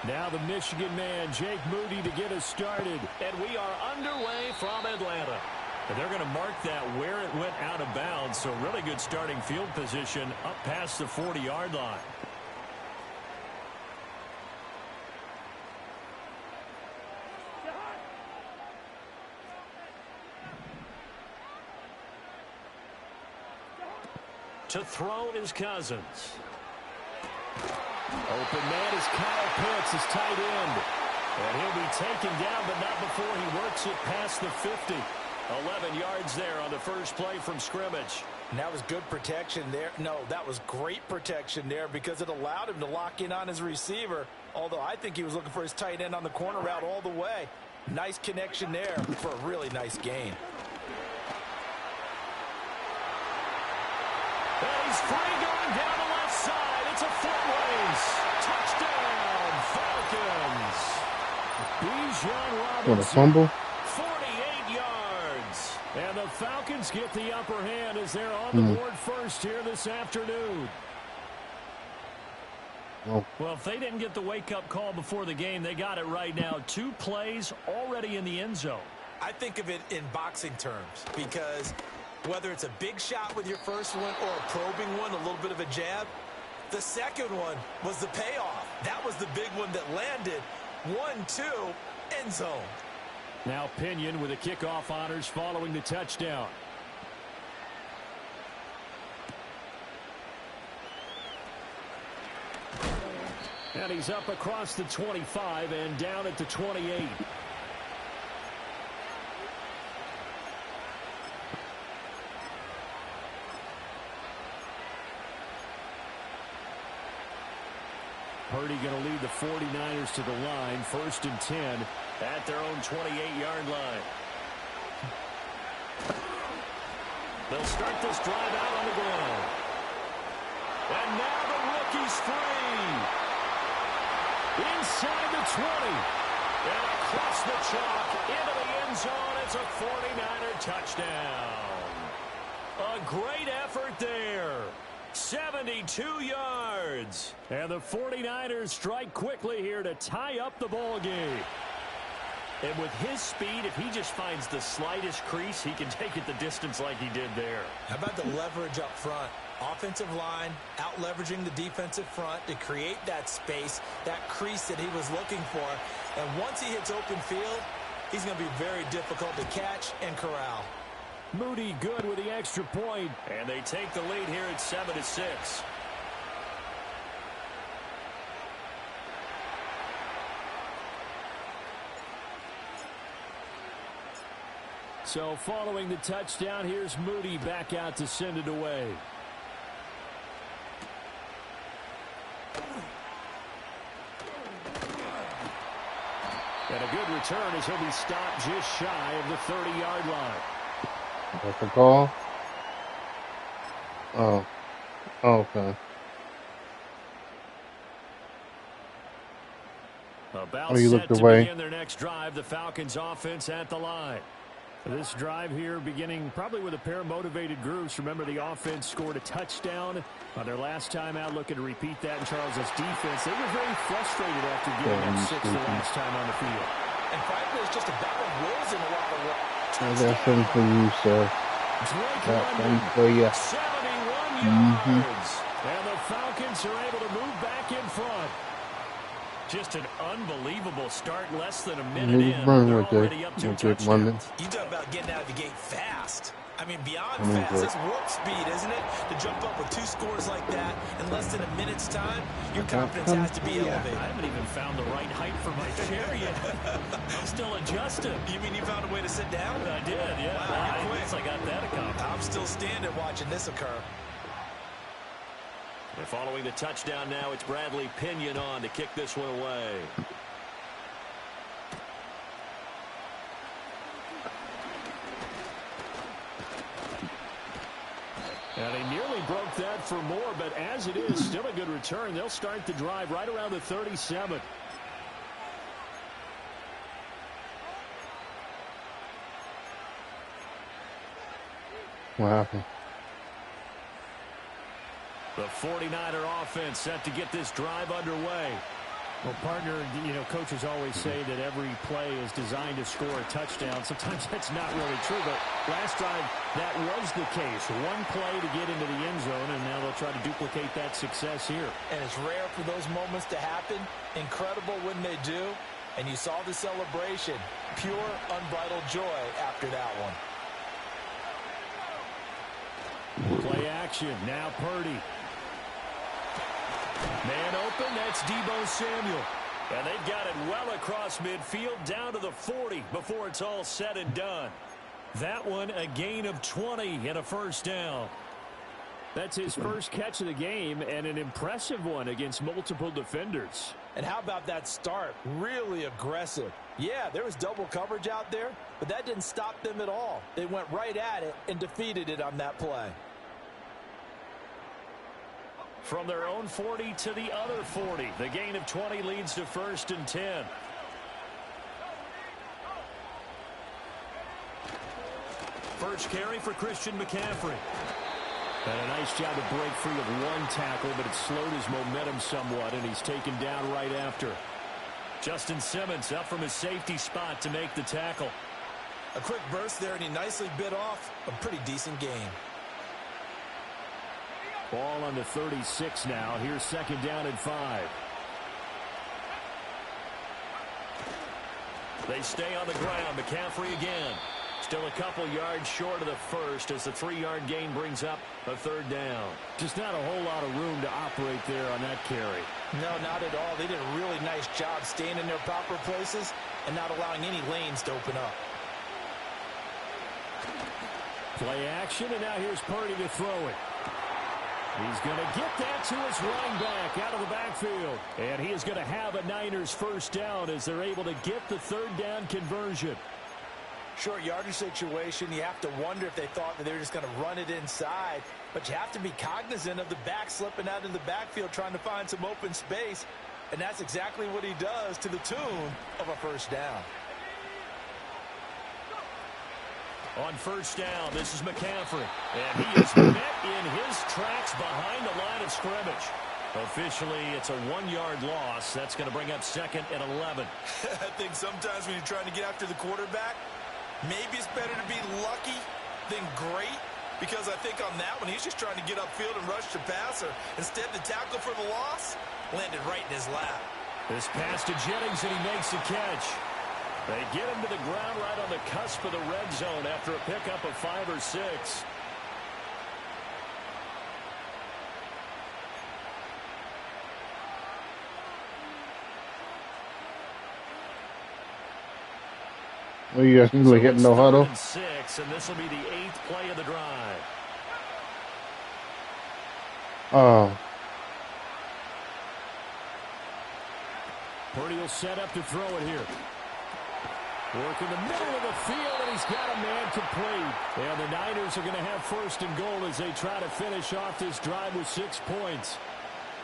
Now the Michigan man, Jake Moody, to get us started. And we are underway from Atlanta. And they're going to mark that where it went out of bounds. So really good starting field position up past the 40-yard line. To throw is Cousins. Open man is Kyle Pitts, his tight end. And he'll be taken down, but not before he works it past the 50. 11 yards there on the first play from scrimmage. And that was good protection there. No, that was great protection there because it allowed him to lock in on his receiver. Although I think he was looking for his tight end on the corner route all the way. Nice connection there for a really nice gain. And he's free going down the left side. It's a foot race. Touchdown, Falcons. Bijan Robinson. What, a fumble? 48 yards. And the Falcons get the upper hand as they're on the board first here this afternoon. Well, if they didn't get the wake-up call before the game, they got it right now. 2 plays already in the end zone. I think of it in boxing terms because whether it's a big shot with your first one or a probing one, a little bit of a jab, the second one was the payoff. That was the big one that landed. 1-2, end zone. Now Pinion with the kickoff honors following the touchdown. And he's up across the 25 and down at the 28. Purdy going to lead the 49ers to the line. 1st and 10 at their own 28-yard line. They'll start this drive out on the ground. And now the rookie's free. Inside the 20. And across the chalk into the end zone. It's a 49er touchdown. A great effort there. 72 yards. And the 49ers strike quickly here to tie up the ball game. And with his speed, if he just finds the slightest crease, he can take it the distance like he did there. How about the leverage up front? Offensive line out leveraging the defensive front to create that space, that crease that he was looking for. And once he hits open field, he's going to be very difficult to catch and corral. Moody good with the extra point. And they take the lead here at 7-6. So following the touchdown, here's Moody back out to send it away. And a good return as he'll be stopped just shy of the 30-yard line. That's the call? Oh. Okay. About set to begin their next drive, the Falcons offense at the line. This drive here beginning probably with a pair of motivated groups. Remember, the offense scored a touchdown on their last time out, looking to repeat that in Charles' defense. They were very frustrated after getting that 6 the last time on the field. And frankly, it's just a battle of wills in a lot of ways. That's something for you, sir. That's something for you. 71 yards. And the Falcons are able to move back in front. Just an unbelievable start, less than a minute in. They're already up 2 touchdowns. You talk about getting out of the gate fast. I mean, beyond fast, it's warp speed, isn't it? To jump up with 2 scores like that in less than a minute's time, your confidence has to be elevated. I haven't even found the right height for my chair yet. I'm still adjusting. You mean you found a way to sit down? I did, yeah. Wow, I guess I got that accomplished. I'm still standing watching this occur. And following the touchdown now, it's Bradley Pinion on to kick this one away. And he nearly broke that for more, but as it is, still a good return. They'll start the drive right around the 37. What happened? The 49er offense set to get this drive underway. Well, partner, you know, coaches always say that every play is designed to score a touchdown. Sometimes that's not really true, but last drive, that was the case. One play to get into the end zone, and now they'll try to duplicate that success here. And it's rare for those moments to happen. Incredible when they do. And you saw the celebration. Pure, unbridled joy after that one. Play action. Now Purdy. Man open, that's Deebo Samuel. And they've got it well across midfield down to the 40 before it's all said and done. That one a gain of 20 and a first down. That's his first catch of the game and an impressive one against multiple defenders. And how about that start? Really aggressive. Yeah, there was double coverage out there, but that didn't stop them at all. They went right at it and defeated it on that play. From their own 40 to the other 40. The gain of 20 leads to 1st and 10. First carry for Christian McCaffrey. And a nice job to break free of one tackle, but it slowed his momentum somewhat, and he's taken down right after. Justin Simmons up from his safety spot to make the tackle. A quick burst there, and he nicely bit off a pretty decent game. Ball on the 36 now. Here's 2nd down and 5. They stay on the ground. McCaffrey again. Still a couple yards short of the first as the 3-yard gain brings up a 3rd down. Just not a whole lot of room to operate there on that carry. No, not at all. They did a really nice job staying in their proper places and not allowing any lanes to open up. Play action, and now here's Purdy to throw it. He's going to get that to his running back out of the backfield. And he is going to have a Niners first down as they're able to get the 3rd down conversion. Short yardage situation, you have to wonder if they thought that they were just going to run it inside. But you have to be cognizant of the back slipping out in the backfield trying to find some open space. And that's exactly what he does to the tune of a first down. On first down, this is McCaffrey. And he is met in his tracks behind the line of scrimmage. Officially, it's a 1-yard loss. That's going to bring up 2nd and 11. I think sometimes when you're trying to get after the quarterback, maybe it's better to be lucky than great. Because I think on that one, he's just trying to get upfield and rush the passer. Instead, the tackle for the loss landed right in his lap. This pass to Jennings, and he makes the catch. They get him to the ground right on the cusp of the red zone after a pickup of 5 or 6. Are you guys usually hitting no huddle? 6, and this will be the 8th play of the drive. Oh. Purdy will set up to throw it here. Work in the middle of the field, and he's got a man complete. And the Niners are going to have 1st and goal as they try to finish off this drive with 6 points.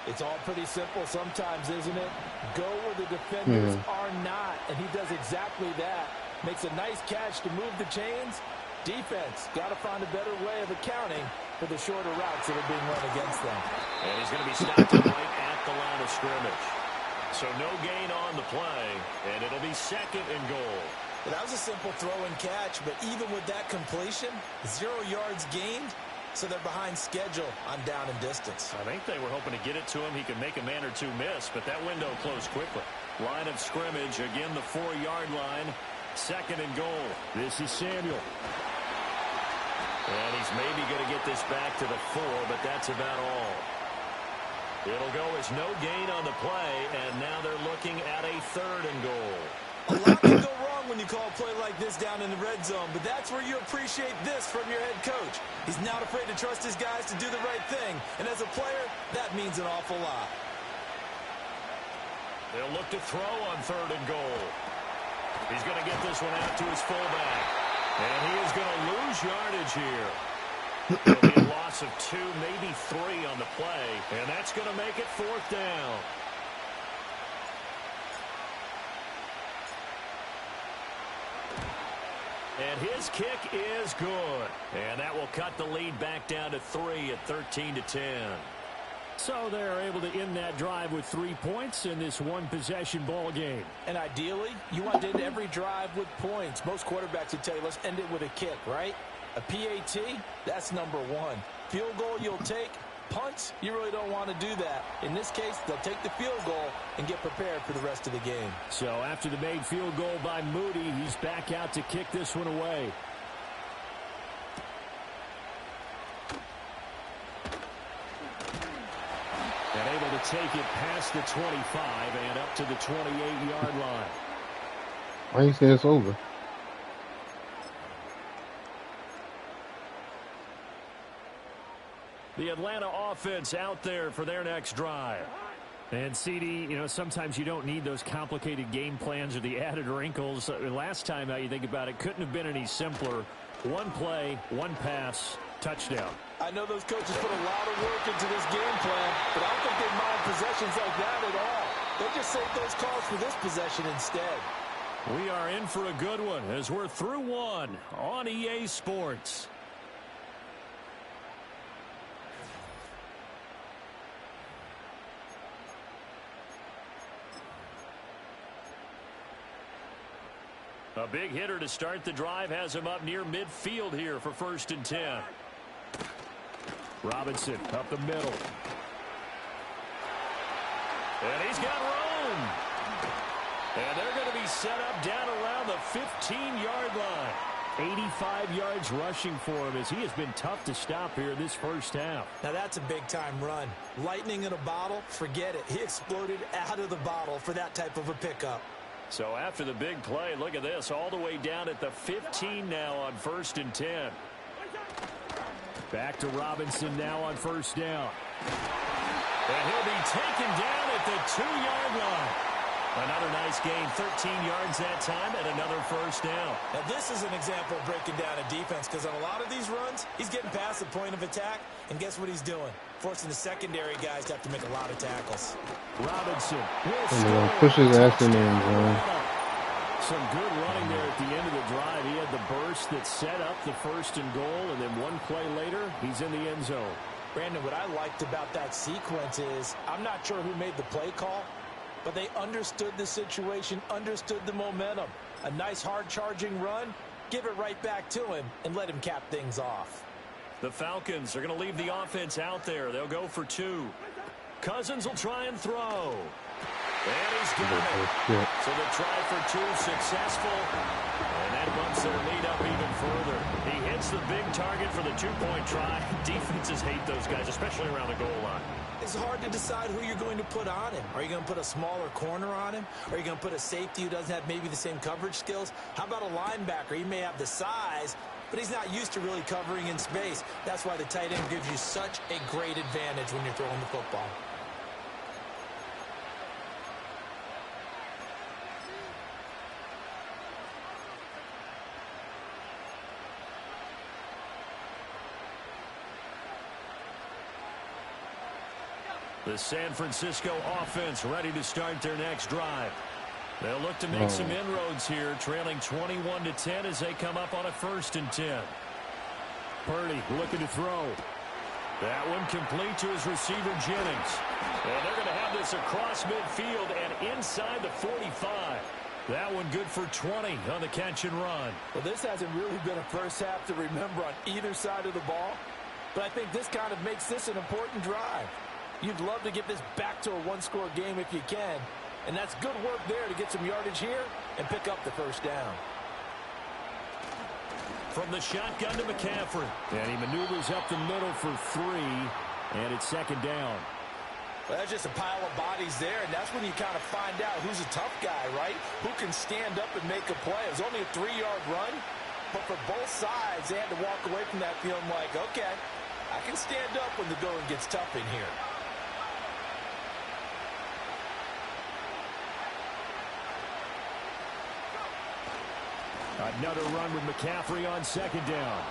It's all pretty simple sometimes, isn't it? Go where the defenders are not, and he does exactly that. Makes a nice catch to move the chains. Defense got to find a better way of accounting for the shorter routes that are being run against them. And he's going to be stopped right at the line of scrimmage. So no gain on the play, and it'll be 2nd and goal. Well, that was a simple throw and catch, but even with that completion, 0 yards gained, so they're behind schedule on down and distance. I think they were hoping to get it to him. He could make a man or two miss, but that window closed quickly. Line of scrimmage, again the 4-yard line. 2nd and goal. This is Samuel. And he's maybe going to get this back to the 4, but that's about all. It'll go as no gain on the play, and now they're looking at a 3rd and goal. A lot can go wrong when you call a play like this down in the red zone, but that's where you appreciate this from your head coach. He's not afraid to trust his guys to do the right thing, and as a player, that means an awful lot. They'll look to throw on 3rd and goal. He's going to get this one out to his fullback, and he is going to lose yardage here. It'll be a loss of 2, maybe 3 on the play, and that's going to make it 4th down. And his kick is good. And that will cut the lead back down to 3 at 13-10. So they're able to end that drive with 3 points in this one-possession ball game. And ideally, you want to end every drive with points. Most quarterbacks would tell you, let's end it with a kick, right? A PAT, that's number one. Field goal you'll take. Punts, you really don't want to do that. In this case, they'll take the field goal and get prepared for the rest of the game. So after the made field goal by Moody, he's back out to kick this one away. And able to take it past the 25 and up to the 28-yard line. Why you say it's over? The Atlanta offense out there for their next drive. And CD, you know, sometimes you don't need those complicated game plans or the added wrinkles. Last time out, you think about it, couldn't have been any simpler. One play, one pass, touchdown. I know those coaches put a lot of work into this game plan, but I don't think they mind possessions like that at all. They just save those calls for this possession instead. We are in for a good one as we're through one on EA Sports. A big hitter to start the drive has him up near midfield here for 1st and 10. Robinson up the middle. And he's got room. And they're going to be set up down around the 15-yard line. 85 yards rushing for him as he has been tough to stop here this first half. Now that's a big-time run. Lightning in a bottle, forget it. He exploded out of the bottle for that type of a pickup. So after the big play, look at this, all the way down at the 15 now on 1st and 10. Back to Robinson now on 1st down. And he'll be taken down at the 2-yard line. Another nice gain, 13 yards that time, and another 1st down. Now this is an example of breaking down a defense, because on a lot of these runs, he's getting past the point of attack, and guess what he's doing? Forcing the secondary guys to have to make a lot of tackles. Robinson will push his ass in the end zone. Some good running there at the end of the drive. He had the burst that set up the 1st and goal, and then one play later, he's in the end zone. Brandon, what I liked about that sequence is, I'm not sure who made the play call, but they understood the situation, understood the momentum. A nice hard-charging run, give it right back to him, and let him cap things off. The Falcons are going to leave the offense out there. They'll go for 2. Cousins will try and throw. And he's got it. So the try for 2 successful. And that bumps their lead up even further. He hits the big target for the 2-point try. Defenses hate those guys, especially around the goal line. It's hard to decide who you're going to put on him. Are you going to put a smaller corner on him? Are you going to put a safety who doesn't have maybe the same coverage skills? How about a linebacker? He may have the size, but he's not used to really covering in space. That's why the tight end gives you such a great advantage when you're throwing the football. The San Francisco offense ready to start their next drive. They'll look to make some inroads here, trailing 21-10 as they come up on a 1st and 10. Purdy looking to throw. That one complete to his receiver, Jennings. And they're going to have this across midfield and inside the 45. That one good for 20 on the catch and run. Well, this hasn't really been a first half to remember on either side of the ball, but I think this kind of makes this an important drive. You'd love to get this back to a one-score game if you can, and that's good work there to get some yardage here and pick up the 1st down. From the shotgun to McCaffrey, and he maneuvers up the middle for 3, and it's 2nd down. Well, that's just a pile of bodies there, and that's when you kind of find out who's a tough guy, right? Who can stand up and make a play. It was only a 3-yard run, but for both sides, they had to walk away from that feeling like, okay, I can stand up when the going gets tough in here. Another run with McCaffrey on 2nd down.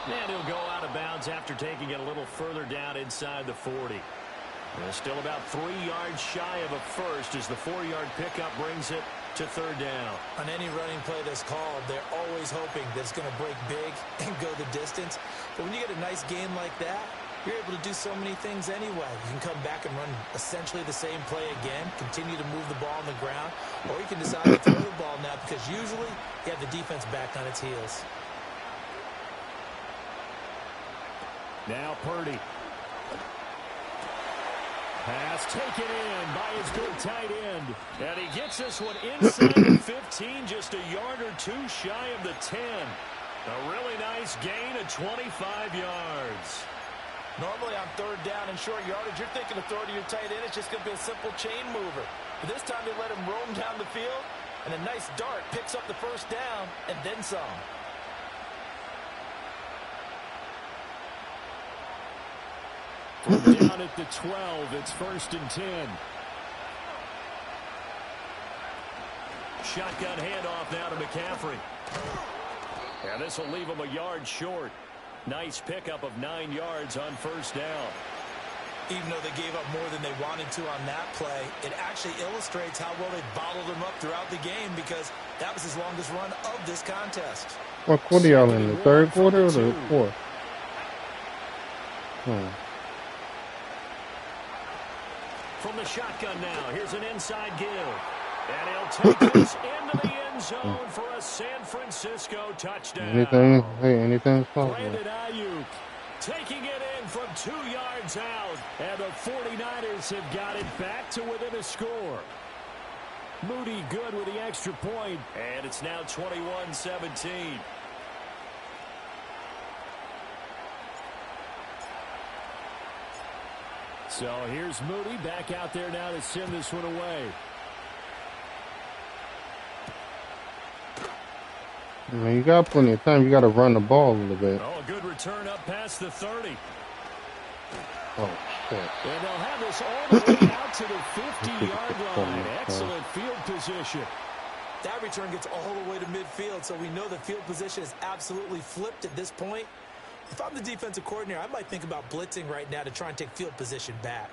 And he'll go out of bounds after taking it a little further down inside the 40. And still about 3 yards shy of a first as the 4-yard pickup brings it to 3rd down. On any running play that's called, they're always hoping that it's going to break big and go the distance. But when you get a nice game like that, you're able to do so many things anyway. You can come back and run essentially the same play again, continue to move the ball on the ground, or you can decide to throw the ball now because usually you have the defense back on its heels. Now Purdy. Pass taken in by his good tight end. And he gets this one inside the 15, just a yard or two shy of the 10. A really nice gain of 25 yards. Normally on third down and short yardage, you're thinking of throwing to your tight end. It's just going to be a simple chain mover. But this time they let him roam down the field, and a nice dart picks up the first down and then some. Down at the 12, it's 1st and 10. Shotgun handoff now to McCaffrey. And this will leave him a yard short. Nice pickup of 9 yards on first down. Even though they gave up more than they wanted to on that play, it actually illustrates how well they bottled him up throughout the game because that was his longest run of this contest. What quarter y'all in? The third quarter or the fourth? From the shotgun now, here's an inside give. And he'll take this into the end zone for a San Francisco touchdown. Anything's possible. Brandon Ayuk taking it in from 2 yards out. And the 49ers have got it back to within a score. Moody good with the extra point. And it's now 21-17. So here's Moody back out there now to send this one away. I mean, you got plenty of time. You got to run the ball a little bit. Oh, a good return up past the 30. Oh, shit. And they'll have this all the way out to the 50-yard line. Excellent field position. That return gets all the way to midfield, so we know the field position is absolutely flipped at this point. If I'm the defensive coordinator, I might think about blitzing right now to try and take field position back.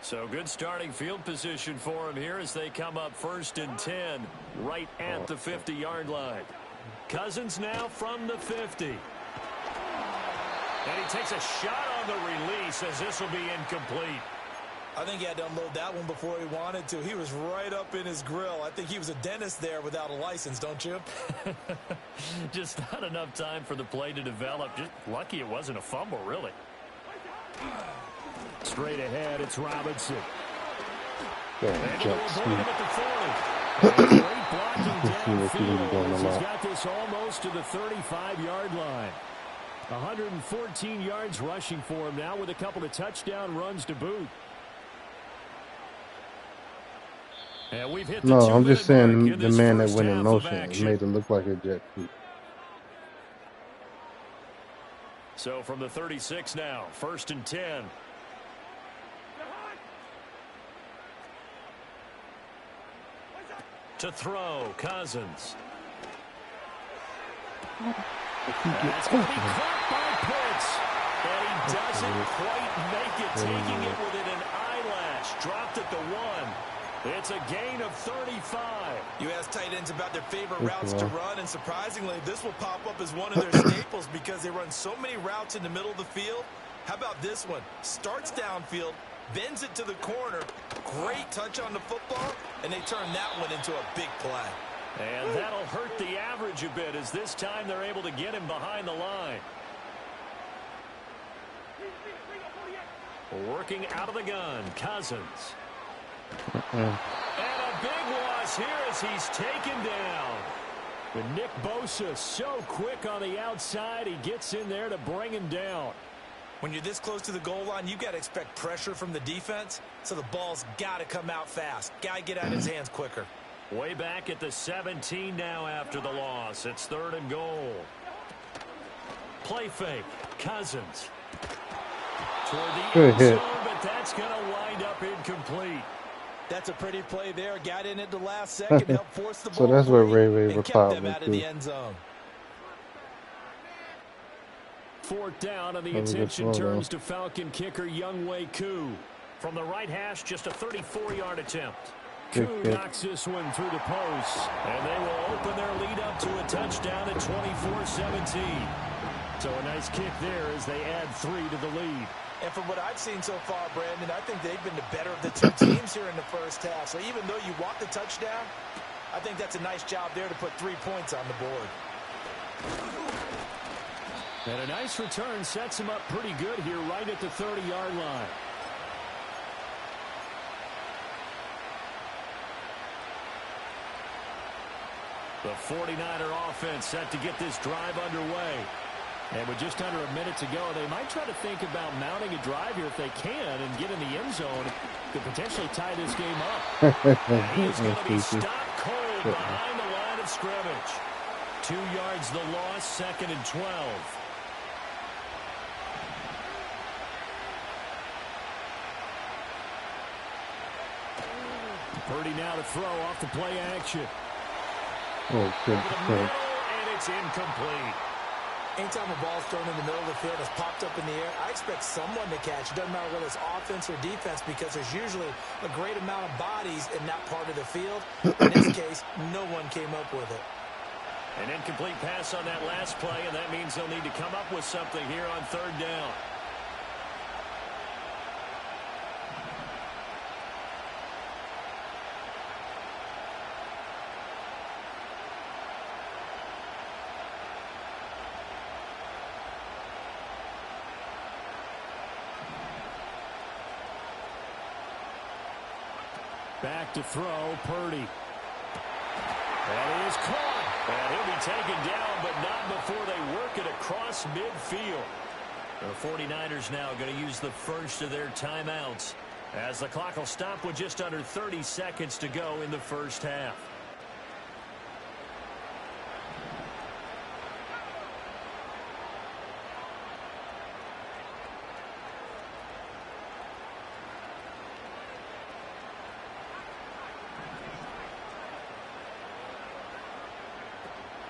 So good starting field position for him here as they come up 1st and 10 right at the 50-yard line. Cousins now from the 50. And he takes a shot on the release as this will be incomplete. I think he had to unload that one before he wanted to. He was right up in his grill. I think he was a dentist there without a license, don't you? Just not enough time for the play to develop. Just lucky it wasn't a fumble, really. Straight ahead, it's Robinson. Great blocking downfield. He's got this almost to the 35-yard line. 114 yards rushing for him now with a couple of touchdown runs to boot. And we've hit the no, I'm just saying the man that went in motion made it look like a jet sweep. So from the 36 now, 1st and 10. To throw, Cousins. That's going to be caught by Pitts. And he doesn't quite make it, taking it within an eyelash. Dropped at the 1. It's a gain of 35. You ask tight ends about their favorite routes to run, and surprisingly, this will pop up as one of their staples because they run so many routes in the middle of the field. How about this one? Starts downfield, bends it to the corner, great touch on the football, and they turn that one into a big play. And that'll hurt the average a bit as this time they're able to get him behind the line. Working out of the gun, Cousins. And a big loss here as he's taken down. And Nick Bosa so quick on the outside, he gets in there to bring him down. When you're this close to the goal line, you got to expect pressure from the defense, so the ball's got to come out fast. Got to get out of his hands quicker. Way back at the 17 now after the loss. It's 3rd and goal. Play fake. Cousins. Toward the end zone, but that's going to wind up incomplete. That's a pretty play there. Got in at the last second, helped force the ball. So that's where Ray and kept them out of the end zone. 4th down, and the attention turns to Falcon kicker Younghoe Koo. From the right hash, just a 34-yard attempt. Koo knocks this one through the post, and they will open their lead up to a touchdown at 24-17. So a nice kick there as they add 3 to the lead. And from what I've seen so far, Brandon, I think they've been the better of the two teams here in the first half. So even though you walk the touchdown, I think that's a nice job there to put 3 points on the board. And a nice return sets him up pretty good here right at the 30-yard line. The 49er offense set to get this drive underway. And with just under a minute to go, they might try to think about mounting a drive here if they can and get in the end zone to potentially tie this game up. And he's going to be stopped cold behind the line of scrimmage. 2 yards the loss, 2nd and 12. Purdy now to throw off the play action. Oh, good. And it's incomplete. Anytime a ball's thrown in the middle of the field, has popped up in the air, I expect someone to catch. It doesn't matter whether it's offense or defense because there's usually a great amount of bodies in that part of the field. In this case, no one came up with it. An incomplete pass on that last play, and that means they'll need to come up with something here on 3rd down. Back to throw, Purdy. That is caught. And he'll be taken down, but not before they work it across midfield. The 49ers now going to use the first of their timeouts as the clock will stop with just under 30 seconds to go in the first half.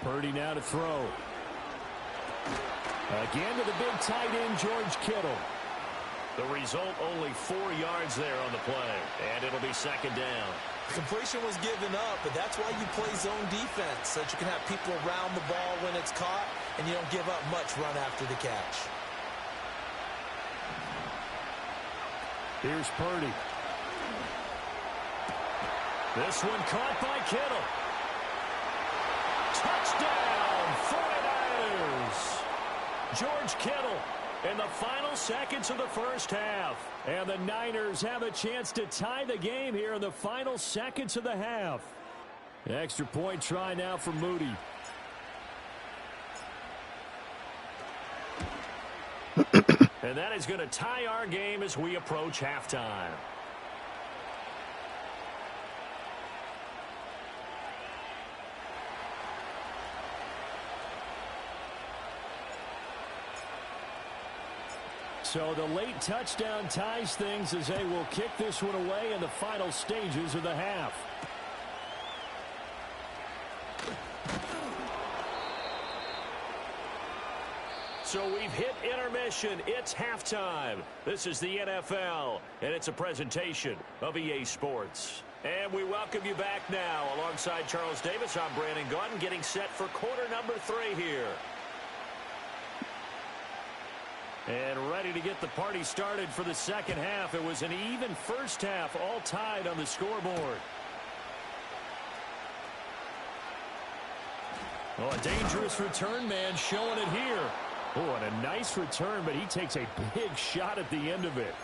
Purdy now to throw. Again to the big tight end, George Kittle. The result, only 4 yards there on the play, and it'll be 2nd down. Completion was given up, but that's why you play zone defense, so that you can have people around the ball when it's caught, and you don't give up much run after the catch. Here's Purdy. This one caught by Kittle. Touchdown, 49ers! George Kittle in the final seconds of the first half. And the Niners have a chance to tie the game here in the final seconds of the half. Extra point try now for Moody. And that is going to tie our game as we approach halftime. So the late touchdown ties things as they will kick this one away in the final stages of the half. So we've hit intermission. It's halftime. This is the NFL, and it's a presentation of EA Sports. And we welcome you back now. Alongside Charles Davis, I'm Brandon Gaudin, getting set for quarter number 3 here. And ready to get the party started for the second half. It was an even first half, all tied on the scoreboard. Oh, a dangerous return man showing it here. Oh, and a nice return, but he takes a big shot at the end of it.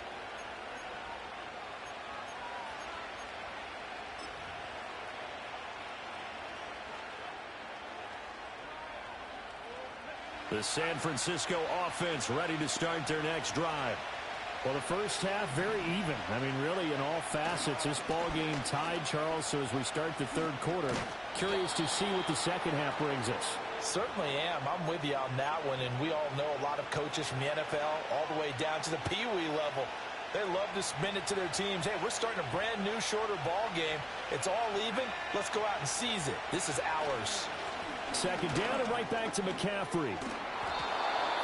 The San Francisco offense ready to start their next drive. Well, the first half very even. I mean, really in all facets, this ball game tied, Charles. So as we start the third quarter, curious to see what the second half brings us. Certainly am. I'm with you on that one, and we all know a lot of coaches from the NFL all the way down to the Pee-wee level. They love to spin it to their teams. Hey, we're starting a brand new, shorter ball game. It's all even. Let's go out and seize it. This is ours. Second down and right back to McCaffrey.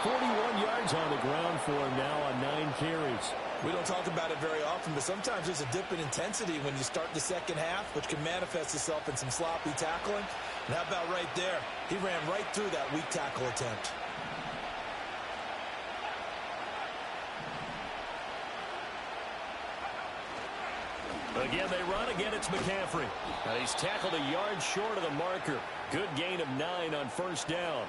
41 yards on the ground for him now on 9 carries. We don't talk about it very often, but sometimes there's a dip in intensity when you start the second half, which can manifest itself in some sloppy tackling. And how about right there? He ran right through that weak tackle attempt. Again, they run. Again, it's McCaffrey. And he's tackled a yard short of the marker. Good gain of 9 on first down.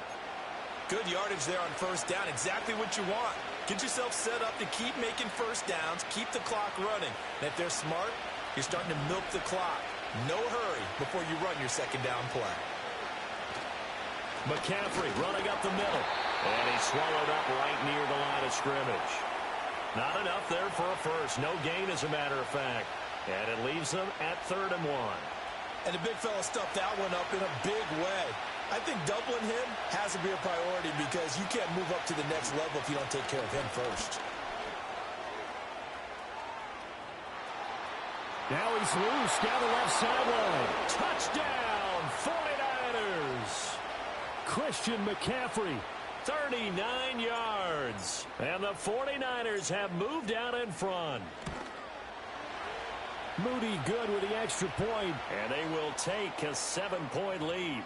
Good yardage there on first down. Exactly what you want. Get yourself set up to keep making first downs, keep the clock running. And if they're smart, you're starting to milk the clock. No hurry before you run your second down play. McCaffrey running up the middle. And he's swallowed up right near the line of scrimmage. Not enough there for a first. No gain, as a matter of fact. And it leaves them at 3rd and 1. And the big fella stuffed that one up in a big way. I think doubling him has to be a priority because you can't move up to the next level if you don't take care of him first. Now he's loose down the left sideline. Touchdown, 49ers. Christian McCaffrey, 39 yards. And the 49ers have moved out in front. Moody good with the extra point. And they will take a 7-point lead.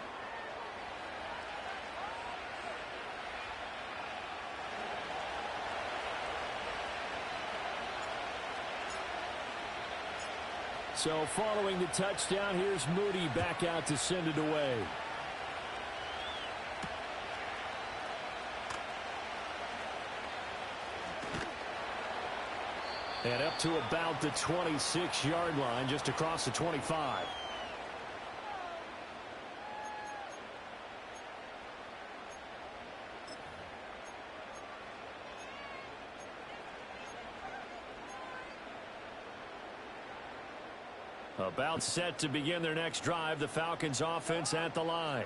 So following the touchdown, here's Moody back out to send it away. And up to about the 26-yard line, just across the 25. About set to begin their next drive, the Falcons offense at the line.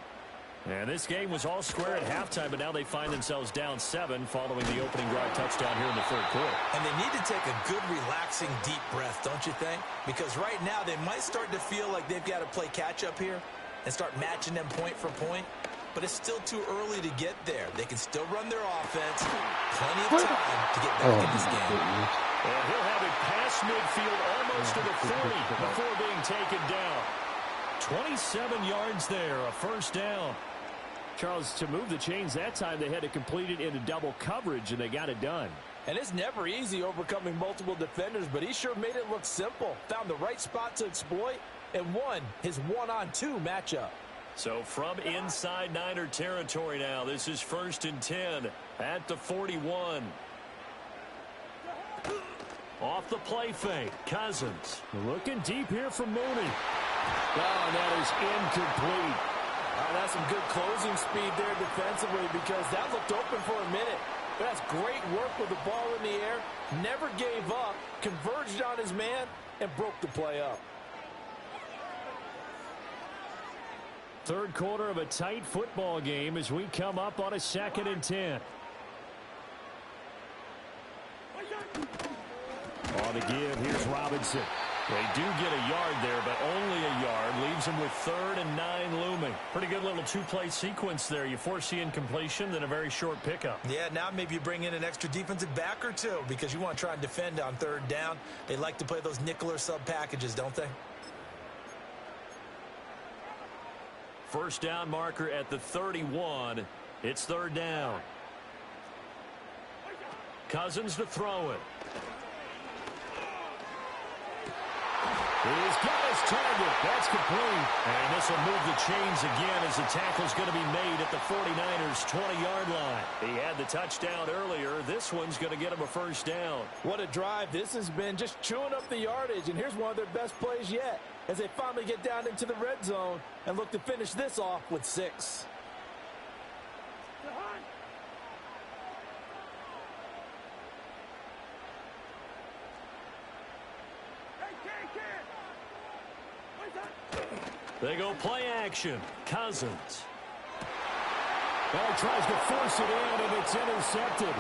And this game was all square at halftime, but now they find themselves down 7 following the opening drive touchdown here in the 3rd quarter. And they need to take a good, relaxing, deep breath, don't you think? Because right now they might start to feel like they've got to play catch-up here and start matching them point for point. But it's still too early to get there. They can still run their offense. Plenty of time to get back in this game. And he'll have it past midfield almost to the 40 before being taken down. 27 yards there, a first down. Charles, to move the chains that time, they had to complete it into double coverage, and they got it done. And it's never easy overcoming multiple defenders, but he sure made it look simple. Found the right spot to exploit and won his 1-on-2 matchup. So from inside Niner territory now, this is 1st and 10 at the 41. Off the play fake, Cousins. Looking deep here for Mooney. Oh, and that is incomplete. That's some good closing speed there defensively because that looked open for a minute. But that's great work with the ball in the air. Never gave up, converged on his man, and broke the play up. 3rd quarter of a tight football game as we come up on a 2nd and 10. On the give, here's Robinson. They do get a yard there, but only a yard. Leaves them with 3rd and 9 looming. Pretty good little 2-play sequence there. You force the incompletion, then a very short pickup. Yeah, now maybe you bring in an extra defensive back or two because you want to try and defend on 3rd down. They like to play those nickel or sub packages, don't they? First down marker at the 31. It's 3rd down. Cousins to throw it. He's got his target. That's complete. And this will move the chains again as the tackle's going to be made at the 49ers' 20-yard line. He had the touchdown earlier. This one's going to get him a first down. What a drive this has been, just chewing up the yardage. And here's one of their best plays yet as they finally get down into the red zone and look to finish this off with 6. They go play action. Cousins. Well, he tries to force it in, and it's intercepted.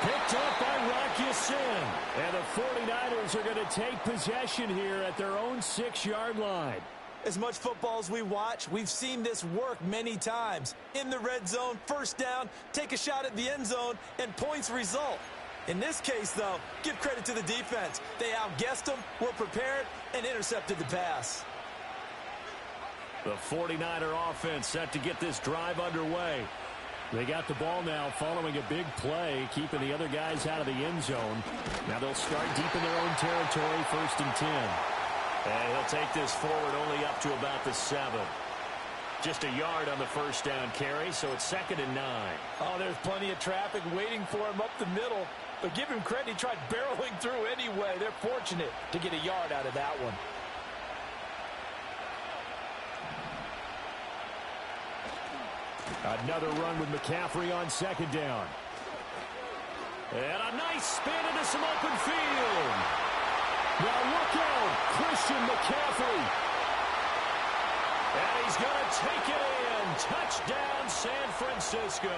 Picked up by Rock Ya-Sin. And the 49ers are going to take possession here at their own 6-yard line. As much football as we watch, we've seen this work many times. In the red zone, first down, take a shot at the end zone, and points result. In this case, though, give credit to the defense. They outguessed them, were prepared, and intercepted the pass. The 49er offense set to get this drive underway. They got the ball now following a big play, keeping the other guys out of the end zone. Now they'll start deep in their own territory, 1st and 10. And he'll take this forward only up to about the 7. Just a yard on the first down carry, so it's 2nd and 9. Oh, there's plenty of traffic waiting for him up the middle. But give him credit, he tried barreling through anyway. They're fortunate to get a yard out of that one. Another run with McCaffrey on 2nd down. And a nice spin into some open field. Now look out, Christian McCaffrey. And he's going to take it in. Touchdown, San Francisco.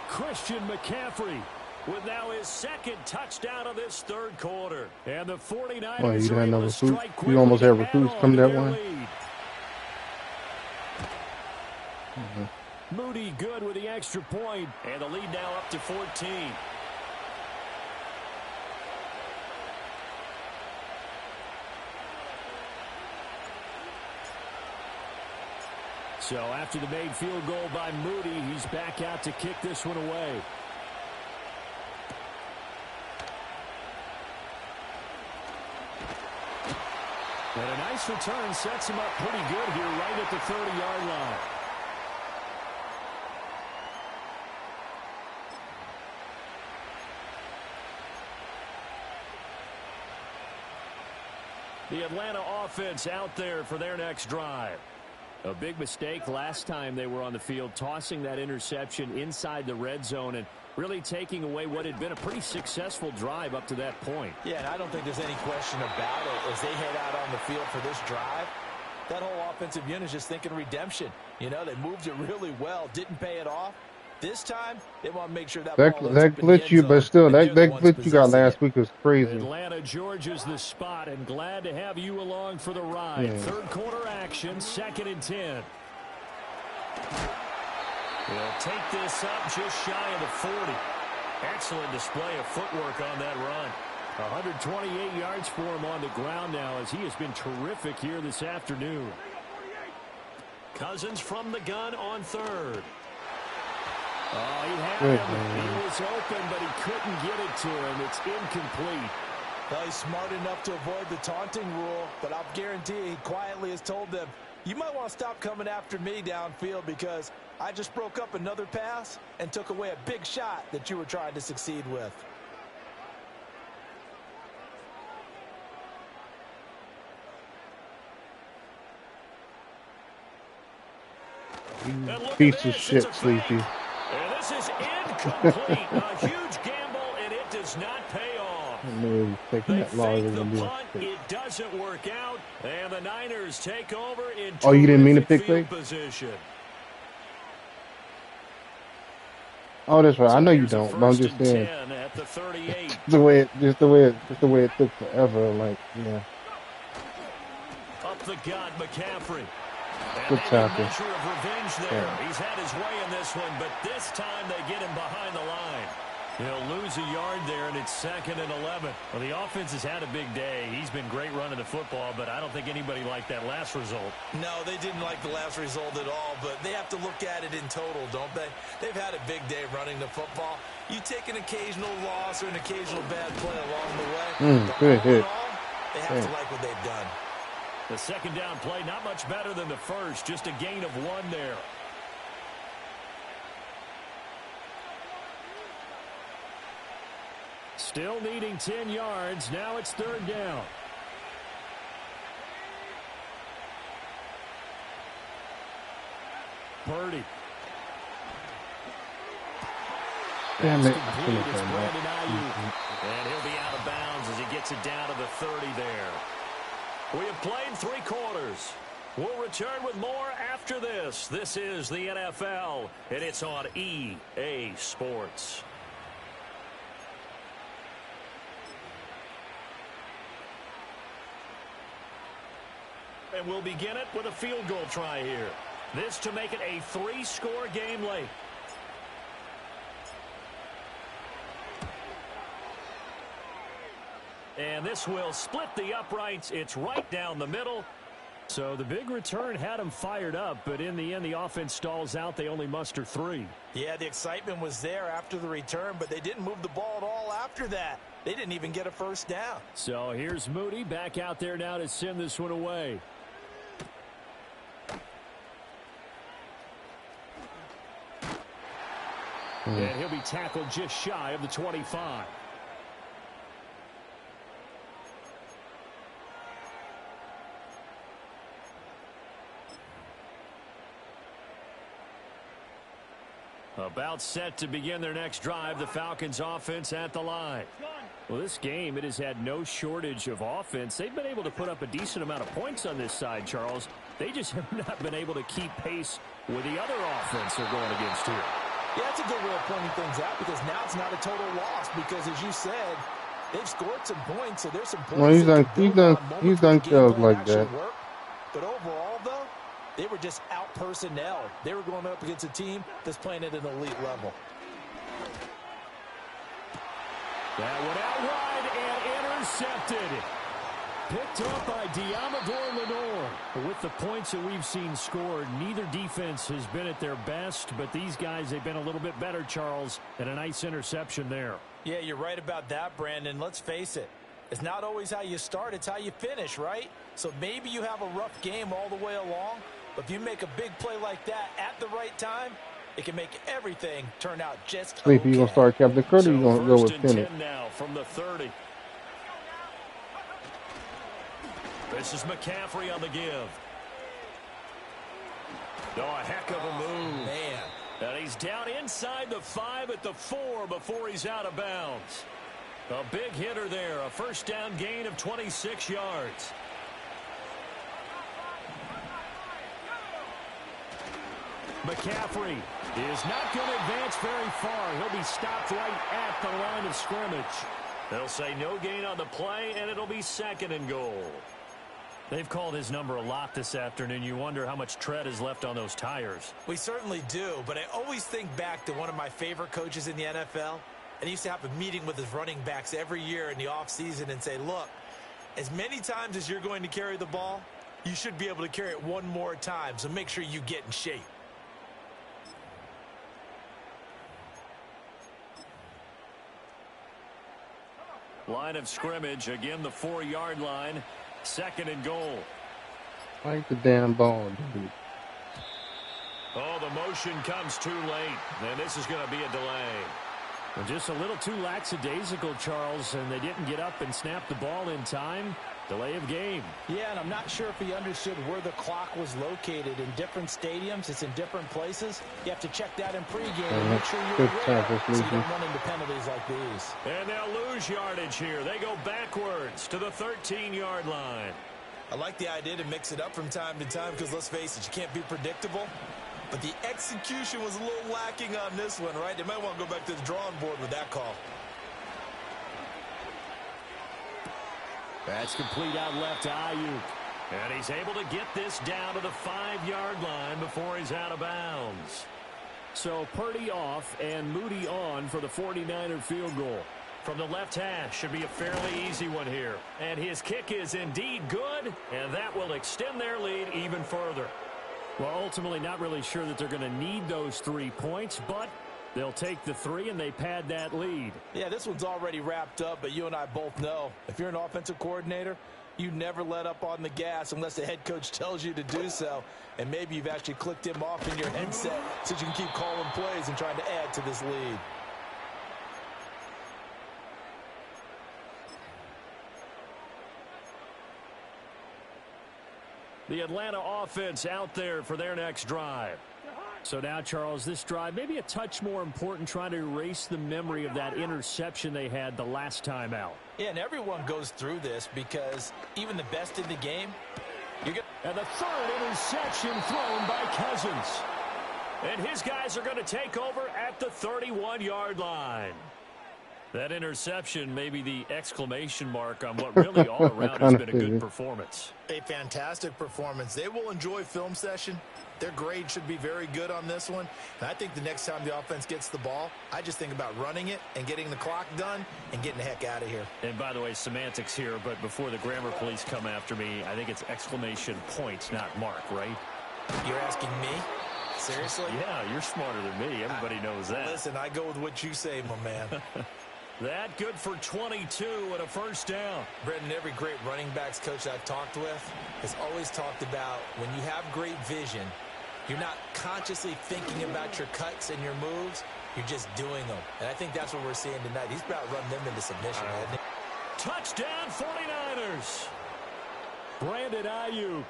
Christian McCaffrey with now his 2nd touchdown of this 3rd quarter. And the 49ers Well, you are had no able to strike recruits. quickly You almost had to add recruits on come to that their one. lead. Moody good with the extra point, and the lead now up to 14. So after the made field goal by Moody, he's back out to kick this one away. And a nice return sets him up pretty good here right at the 30-yard line. The Atlanta offense out there for their next drive. A big mistake last time they were on the field, tossing that interception inside the red zone and really taking away what had been a pretty successful drive up to that point. Yeah, and I don't think there's any question about it. As they head out on the field for this drive, that whole offensive unit is just thinking redemption. You know, they moved it really well, didn't pay it off. This time, they want to make sure that ball ends up in the glitch end you, zone, but still, and that they're the ones glitch you got possessing last it. week was crazy. Atlanta, Georgia's the spot, and glad to have you along for the ride. Yeah. 3rd quarter action, 2nd and 10. He'll take this up just shy of the 40. Excellent display of footwork on that run. 128 yards for him on the ground now as he has been terrific here this afternoon. Cousins from the gun on 3rd. Oh, he had Good, him. man. He was open, but he couldn't get it to him. It's incomplete. Well, he's smart enough to avoid the taunting rule, but I'll guarantee he quietly has told them, you might want to stop coming after me downfield because I just broke up another pass and took away a big shot that you were trying to succeed with. Piece of shit, Sleepy. And this is incomplete. A huge gamble, and it does not pay off. I knew he was taking They that long. fake the punt. It doesn't work out, and the Niners take over in Oh, you didn't mean to terrific pick field me? position. Oh, that's right. I know you Here's a don't, but I'm 1st just and saying 10 at the 38. the way it took forever. Like, yeah, Up the gut, McCaffrey. And good maybe a tackle. measure of revenge there. Yeah. He's had his way in this one, but this time they get him behind the line. He'll lose a yard there, and it's 2nd and 11. Well, the offense has had a big day. He's been great running the football, but I don't think anybody liked that last result. No, they didn't like the last result at all, but they have to look at it in total, don't they? They've had a big day running the football. You take an occasional loss or an occasional bad play along the way. But Good all in hit. all, they have to like what they've done. The 2nd down play, not much better than the first, just a gain of 1 there. Still needing 10 yards. Now it's 3rd down. Purdy. Damn That's it. I complete. shouldn't It's have done Brandon that. Ayuk. And he'll be out of bounds as he gets it down to the 30 there. We have played 3 quarters. We'll return with more after this. This is the NFL, and it's on EA Sports. And we'll begin it with a field goal try here. This to make it a 3-score game late. And this will split the uprights. It's right down the middle. So the big return had them fired up, but in the end, the offense stalls out. They only muster 3. Yeah, the excitement was there after the return, but they didn't move the ball at all after that. They didn't even get a first down. So here's Moody back out there now to send this one away. And he'll be tackled just shy of the 25. About set to begin their next drive, the Falcons offense at the line. Well, this game, it has had no shortage of offense. They've been able to put up a decent amount of points on this side, Charles. They just have not been able to keep pace with the other offense they're going against here. Yeah, that's a good way of pointing things out because now it's not a total loss because, as you said, they've scored some points, so there's some points. Well, he's done kills like that. Work. But overall, though, they were just out-personnel. They were going up against a team that's playing at an elite level. That one out wide and intercepted. Picked up by Diamador Lenore. With the points that we've seen scored, neither defense has been at their best, but these guys, they've been a little bit better, Charles, and a nice interception there. Yeah, you're right about that, Brandon. Let's face it. It's not always how you start, it's how you finish, right? So maybe you have a rough game all the way along, but if you make a big play like that at the right time, it can make everything turn out just okay. If you're going to start Captain Curtis, you're going to go with Penny. Now from the 30. This is McCaffrey on the give. Oh, a heck of a move. Man. And he's down inside the 5 at the 4 before he's out of bounds. A big hitter there. A first down gain of 26 yards. McCaffrey is not going to advance very far. He'll be stopped right at the line of scrimmage. They'll say no gain on the play, and it'll be 2nd and goal. They've called his number a lot this afternoon. You wonder how much tread is left on those tires. We certainly do, but I always think back to one of my favorite coaches in the NFL, and he used to have a meeting with his running backs every year in the offseason and say, look, as many times as you're going to carry the ball, you should be able to carry it one more time, so make sure you get in shape. Line of scrimmage, again the 4-yard line. 2nd and goal. Like the damn ball, dude. Oh, the motion comes too late. And this is going to be a delay. Well, just a little too lackadaisical, Charles, and they didn't get up and snap the ball in time. Delay of game. Yeah, and I'm not sure if he understood where the clock was located. In different stadiums, it's in different places. You have to check that in pregame and make sure you're aware so you don't run into penalties like these. And they'll lose yardage here. They go backwards to the 13-yard line. I like the idea to mix it up from time to time because, let's face it, you can't be predictable. But the execution was a little lacking on this one, right? They might want to go back to the drawing board with that call. That's complete out left to Ayuk. And he's able to get this down to the 5-yard line before he's out of bounds. So Purdy off and Moody on for the 49er field goal. From the left hash, should be a fairly easy one here. And his kick is indeed good, and that will extend their lead even further. Well, ultimately not really sure that they're going to need those 3 points, but they'll take the 3 and they pad that lead. Yeah, this one's already wrapped up, but you and I both know if you're an offensive coordinator, you never let up on the gas unless the head coach tells you to do so. And maybe you've actually clicked him off in your headset so you can keep calling plays and trying to add to this lead. The Atlanta offense out there for their next drive. So now, Charles, this drive maybe a touch more important, trying to erase the memory of that interception they had the last time out. Yeah, and everyone goes through this because even the best in the game, and the 3rd interception thrown by Cousins. And his guys are going to take over at the 31-yard line. That interception may be the exclamation mark on what really all around has been a good performance. A fantastic performance. They will enjoy film session. Their grade should be very good on this one. And I think the next time the offense gets the ball, I just think about running it and getting the clock done and getting the heck out of here. And by the way, semantics here, but before the grammar police come after me, I think it's exclamation point, not mark, right? You're asking me? Seriously? Yeah, you're smarter than me. Everybody knows that. Listen, I go with what you say, my man. That good for 22 and a first down. Brendan, every great running backs coach I've talked with has always talked about when you have great vision, you're not consciously thinking about your cuts and your moves. You're just doing them. And I think that's what we're seeing tonight. He's about to run them into submission, hasn't he? Touchdown 49ers. Brandon Ayuk.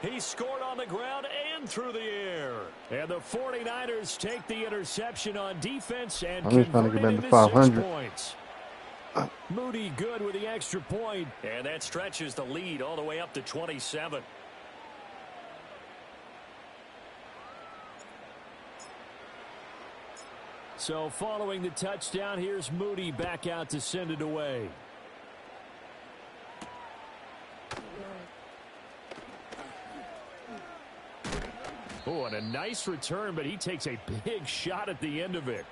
He scored on the ground and through the air. And the 49ers take the interception on defense and convert it into 6 points. Moody good with the extra point. And that stretches the lead all the way up to 27. So following the touchdown, here's Moody back out to send it away. Oh, and a nice return, but he takes a big shot at the end of it.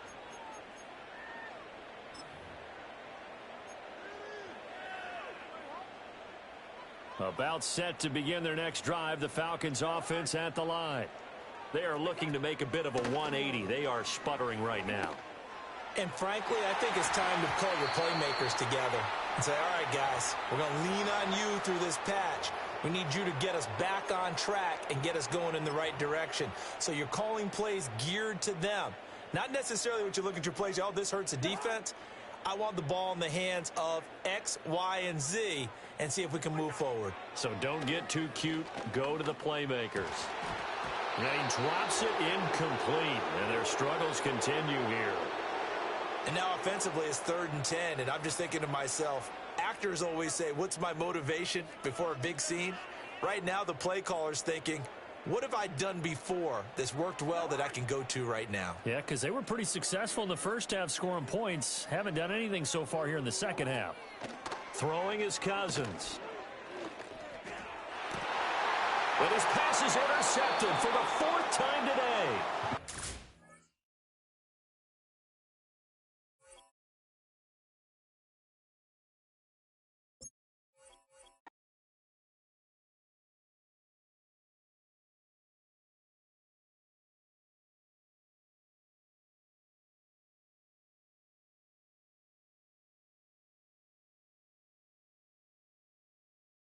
About set to begin their next drive, the Falcons offense at the line. They are looking to make a bit of a 180. They are sputtering right now. And frankly, I think it's time to call your playmakers together and say, all right, guys, we're going to lean on you through this patch. We need you to get us back on track and get us going in the right direction. So you're calling plays geared to them. Not necessarily what you look at your plays, oh, this hurts the defense. I want the ball in the hands of X, Y, and Z and see if we can move forward. So don't get too cute. Go to the playmakers. And he drops it incomplete, and their struggles continue here. And now offensively it's 3rd and 10, and I'm just thinking to myself, actors always say, what's my motivation before a big scene? Right now the play caller's thinking, what have I done before that's worked well that I can go to right now? Yeah, because they were pretty successful in the first half scoring points. Haven't done anything so far here in the second half. Throwing is Cousins. But his pass is intercepted for the 4th time today.